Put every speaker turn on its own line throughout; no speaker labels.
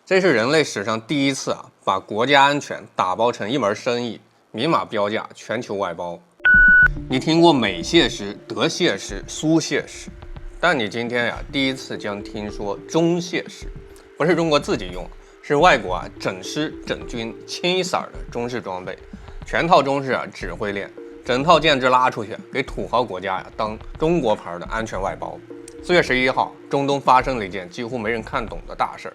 这是人类史上第一次把国家安全打包成一门生意，明码标价，全球外包。你听过美械师、德械师、苏械师，但你今天第一次将听说中械师，不是中国自己用，是外国整师整军清一色的中式装备，全套中式指挥链，整套建制拉出去给土豪国家当中国牌的安全外包。4月11号，中东发生了一件几乎没人看懂的大事儿。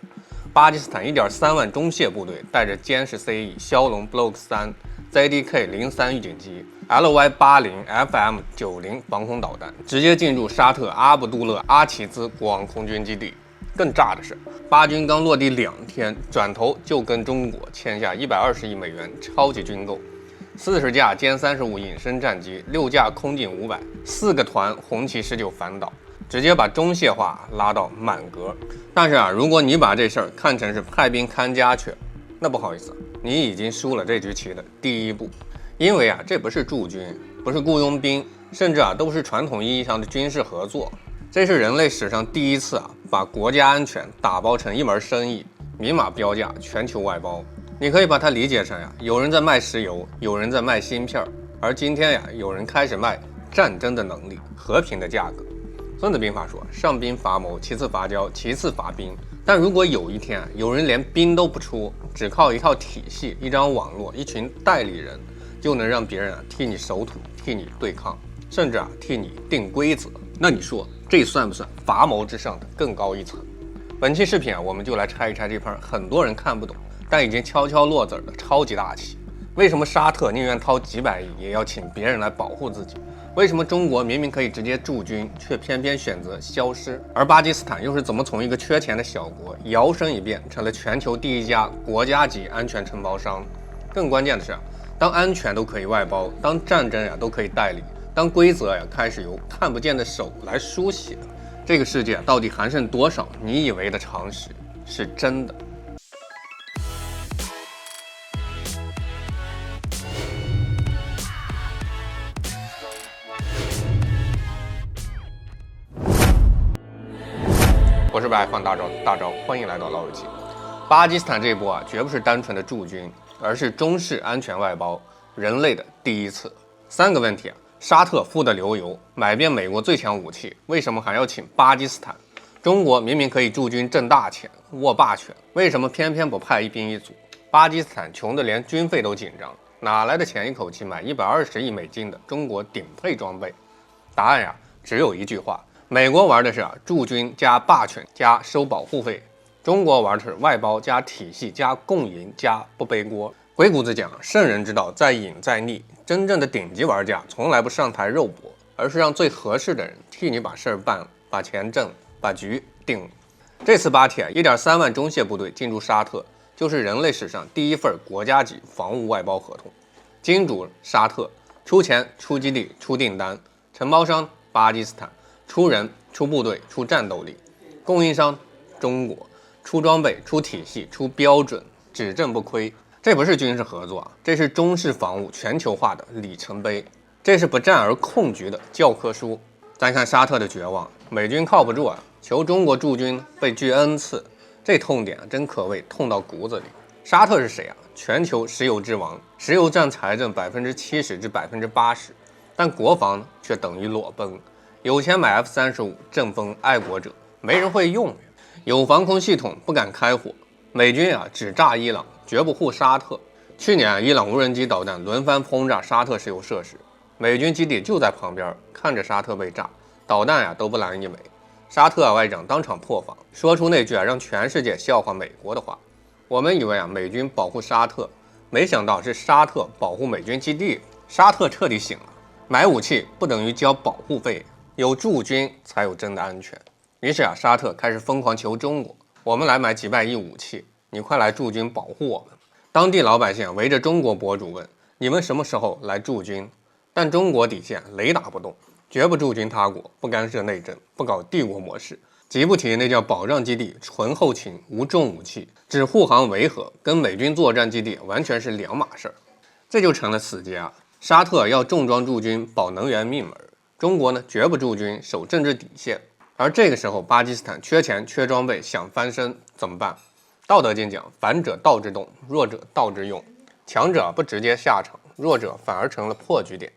巴基斯坦1.3万中械部队带着歼十 CE 枭龙 Block 3、ZDK 03预警机、LY80 FM90 防空导弹，直接进入沙特阿卜杜勒阿齐兹国王空军基地。更炸的是，巴军刚落地2天，转头就跟中国签下120亿美元超级军购，40架歼35隐身战机，6架空警500，4个团红旗19反导，直接把中械化拉到满格。但是如果你把这事儿看成是派兵看家去，那不好意思，你已经输了这局棋的第一步。因为这不是驻军，不是雇佣兵，甚至都是传统意义上的军事合作。这是人类史上第一次把国家安全打包成一门生意，明码标价，全球外包。你可以把它理解成有人在卖石油，有人在卖芯片，而今天有人开始卖战争的能力，和平的价格。孙子兵法说，上兵伐谋，其次伐交，其次伐兵。但如果有一天有人连兵都不出，只靠一套体系、一张网络、一群代理人，就能让别人替你守土，替你对抗，甚至替你定规则，那你说这算不算伐谋之上的更高一层？本期视频我们就来拆一拆这盘很多人看不懂，但已经悄悄落子的超级大棋。为什么沙特宁愿掏几百亿也要请别人来保护自己？为什么中国明明可以直接驻军，却偏偏选择消失？而巴基斯坦又是怎么从一个缺钱的小国摇身一变成了全球第一家国家级安全承包商？更关键的是，当安全都可以外包，当战争都可以代理，当规则开始由看不见的手来书写，这个世界到底还剩多少你以为的常识是真的？我是白放大招，欢迎来到老友记。巴基斯坦这一波绝不是单纯的驻军，而是中式安全外包，人类的第一次。3个问题沙特富得流油，买遍美国最强武器，为什么还要请巴基斯坦？中国明明可以驻军挣大钱，握霸权，为什么偏偏不派一兵一卒？巴基斯坦穷得连军费都紧张，哪来的钱一口气买120亿美金的中国顶配装备？答案只有一句话，美国玩的是驻军加霸权加收保护费，中国玩的是外包加体系加共赢加不背锅。鬼谷子讲，圣人之道在隐在匿，真正的顶级玩家从来不上台肉搏，而是让最合适的人替你把事儿办了，把钱挣了，把局定了。这次巴铁1.3万中械部队进驻沙特，就是人类史上第一份国家级防务外包合同。金主沙特，出钱出基地出订单，承包商巴基斯坦，出人出部队出战斗力，供应商中国，出装备出体系出标准，只挣不亏。这不是军事合作这是中式防务全球化的里程碑，这是不战而控局的教科书。再看沙特的绝望，美军靠不住求中国驻军被拒 N 次，这痛点真可谓痛到骨子里。沙特是谁全球石油之王，石油占财政70%至80%，但国防却等于裸奔。有钱买 F-35振风爱国者，没人会用有防空系统不敢开火，美军只炸伊朗，绝不护沙特。去年伊朗无人机导弹轮番轰炸沙特石油设施，美军基地就在旁边，看着沙特被炸，导弹都不拦一枚。沙特外长当场破防，说出那句让全世界笑话美国的话。我们以为美军保护沙特，没想到是沙特保护美军基地。沙特彻底醒了，买武器不等于交保护费，有驻军才有真的安全。于是沙特开始疯狂求中国，我们来买几百亿武器，你快来驻军保护我们。当地老百姓围着中国博主问，你们什么时候来驻军？但中国底线雷打不动，绝不驻军他国，不干涉内政，不搞帝国模式。吉布提那叫保障基地，纯后勤，无重武器，只护航维和，跟美军作战基地完全是两码事儿。这就成了死结沙特要重装驻军保能源命门，中国呢绝不驻军守政治底线。而这个时候巴基斯坦缺钱缺装备，想翻身怎么办？道德经讲，反者道之动，弱者道之用。强者不直接下场，弱者反而成了破局点。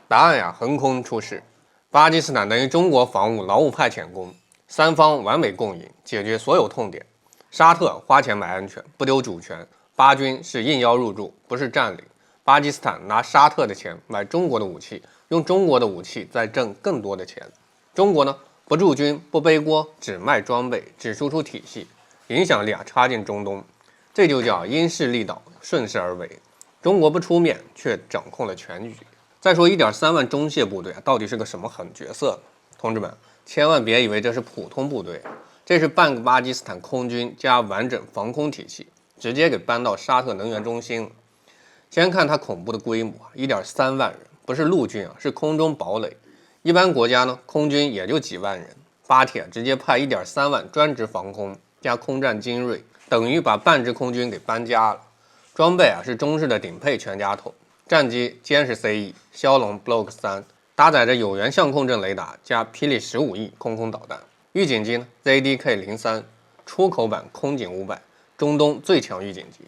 答案呀，横空出世。巴基斯坦等于中国防务劳务派遣工，三方完美共赢，解决所有痛点。沙特花钱买安全，不丢主权；巴军是应邀入驻，不是占领。巴基斯坦拿沙特的钱买中国的武器，用中国的武器再挣更多的钱。中国呢，不驻军，不背锅，只卖装备，只输出体系，影响力插进中东。这就叫因势利导，顺势而为。中国不出面，却掌控了全局。再说1.3万中械部队到底是个什么狠角色呢？同志们，千万别以为这是普通部队，这是半个巴基斯坦空军加完整防空体系，直接给搬到沙特能源中心了。先看它恐怖的规模，1.3万人，不是陆军是空中堡垒。一般国家呢，空军也就几万人，巴铁直接派1.3万专职防空加空战精锐，等于把半支空军给搬家了。装备是中式的顶配全家桶，战机歼十 CE、枭龙 Block 3，搭载着有源相控阵雷达加霹雳15E空空导弹。预警机呢 ZDK-03，出口版空警500，中东最强预警机。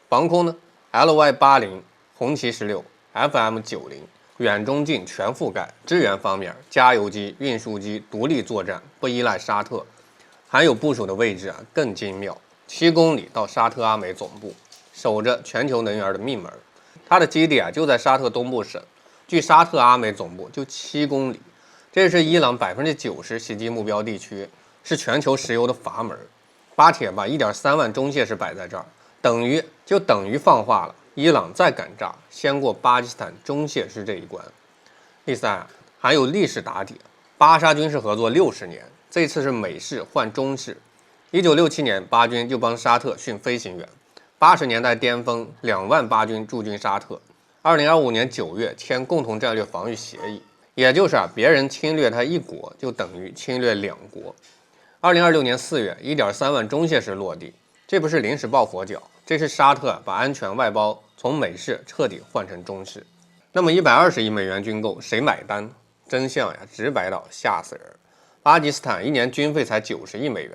防空呢 LY-80、红旗16、FM-90，远中近全覆盖。支援方面，加油机、运输机独立作战，不依赖沙特。还有部署的位置更精妙，7公里到沙特阿美总部，守着全球能源的命门。它的基地就在沙特东部省，距沙特阿美总部就7公里。这是伊朗90%袭击目标地区，是全球石油的阀门。巴铁把1.3万中械师摆在这儿，等于放话了，伊朗再敢炸，先过巴基斯坦中械师这一关。第三，还有历史打底，巴沙军事合作60年，这次是美式换中式。1967年，巴军就帮沙特训飞行员。80年代巅峰，2万巴军驻军沙特。2025年9月签共同战略防御协议，也就是别人侵略他一国，就等于侵略2国。2026年4月，1.3万中械师落地，这不是临时抱佛脚，这是沙特把安全外包从美式彻底换成中式。那么120亿美元军购谁买单？真相直白到吓死人。巴基斯坦一年军费才90亿美元。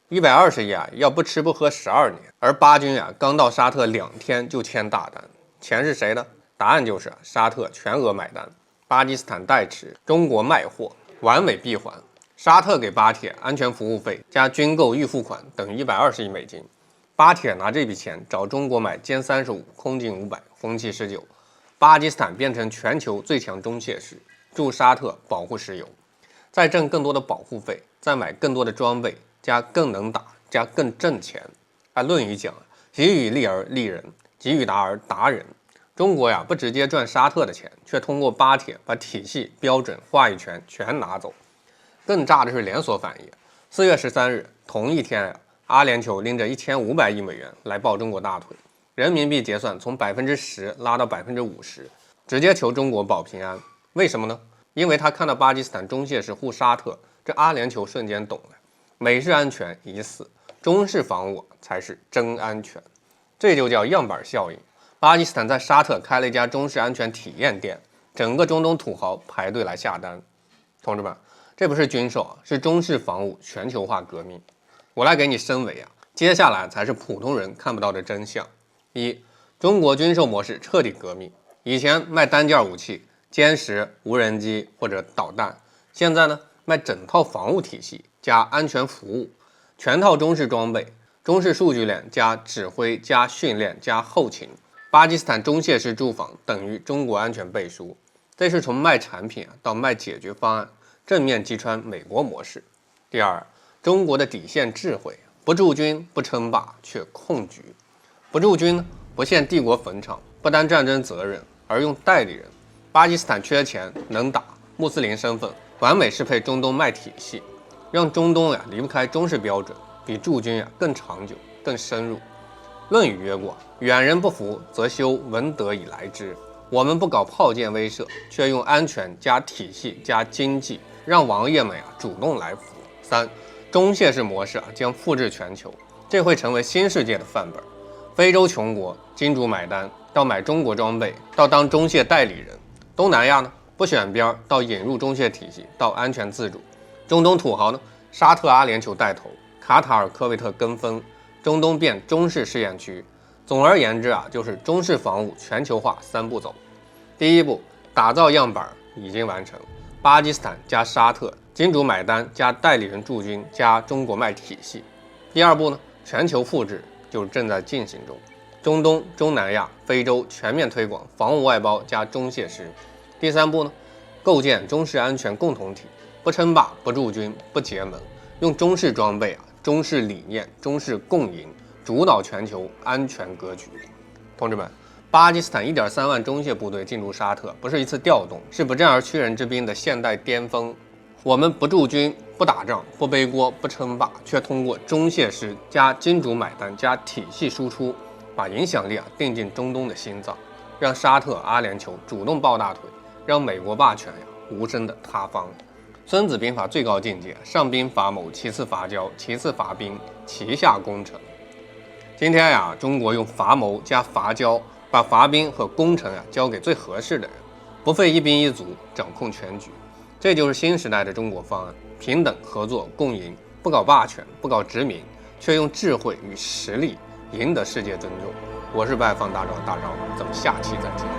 120亿要不吃不喝12年，而巴军刚到沙特2天就签大单，钱是谁的？答案就是沙特全额买单，巴基斯坦代持，中国卖货，完美闭环。沙特给巴铁安全服务费加军购预付款等于120亿美金，巴铁拿这笔钱找中国买歼35、空警500、红旗19，巴基斯坦变成全球最强中械师，驻沙特保护石油，再挣更多的保护费，再买更多的装备。加更能打，加更挣钱。按《论语》讲，己与利而利人，己与达而达人。中国不直接赚沙特的钱，却通过巴铁把体系、标准、话语权全拿走。更炸的是连锁反应。4月13日，同一天阿联酋拎着1500亿美元来抱中国大腿，人民币结算从10%拉到50%，直接求中国保平安。为什么呢？因为他看到巴基斯坦中械师护沙特，这阿联酋瞬间懂了。美式安全已死，中式防务才是真安全，这就叫样板效应。巴基斯坦在沙特开了一家中式安全体验店，整个中东土豪排队来下单。同志们，这不是军售，是中式防务全球化革命。我来给你升维接下来才是普通人看不到的真相。1. 中国军售模式彻底革命，以前卖单件武器，歼十、无人机或者导弹，现在呢卖整套防务体系加安全服务，全套中式装备，中式数据链加指挥加训练加后勤。巴基斯坦中械师驻防等于中国安全背书，这是从卖产品到卖解决方案，正面击穿美国模式。第二，中国的底线智慧，不驻军不称霸却控局，不驻军不陷帝国坟场，不担战争责任而用代理人。巴基斯坦缺钱能打，穆斯林身份完美适配中东卖体系，让中东离不开中式标准，比驻军更长久更深入。论语曰过，远人不服则修文德以来之。我们不搞炮舰威慑，却用安全加体系加经济，让王爷们主动来服。3. 中械式模式将复制全球，这会成为新世界的范本。非洲穷国金主买单，到买中国装备，到当中械代理人。东南亚呢，不选边，到引入中械体系，到安全自主。中东土豪呢，沙特阿联酋带头，卡塔尔科威特跟风，中东变中式试验区。总而言之啊，就是中式防务全球化3步走。第一步，打造样板已经完成，巴基斯坦加沙特，金主买单加代理人驻军加中国脉体系。第二步呢，全球复制就正在进行中，中东、中南亚、非洲全面推广防务外包加中械师。第三步呢，构建中式安全共同体，不称霸、不驻军、不结盟，用中式装备中式理念、中式共赢，主导全球安全格局。同志们，巴基斯坦1.3万中械部队进入沙特，不是一次调动，是不战而屈人之兵的现代巅峰。我们不驻军、不打仗、不背锅、不称霸，却通过中械师加金主买单加体系输出，把影响力定进中东的心脏，让沙特、阿联酋主动抱大腿，让美国霸权无声的塌方。孙子兵法最高境界，上兵伐谋，其次伐交，其次伐兵，其下攻城。今天中国用伐谋加伐交，把伐兵和攻城交给最合适的人，不费一兵一卒掌控全局。这就是新时代的中国方案：平等、合作、共赢，不搞霸权，不搞殖民，却用智慧与实力赢得世界尊重。我是拜放大招大招，咱们下期再见。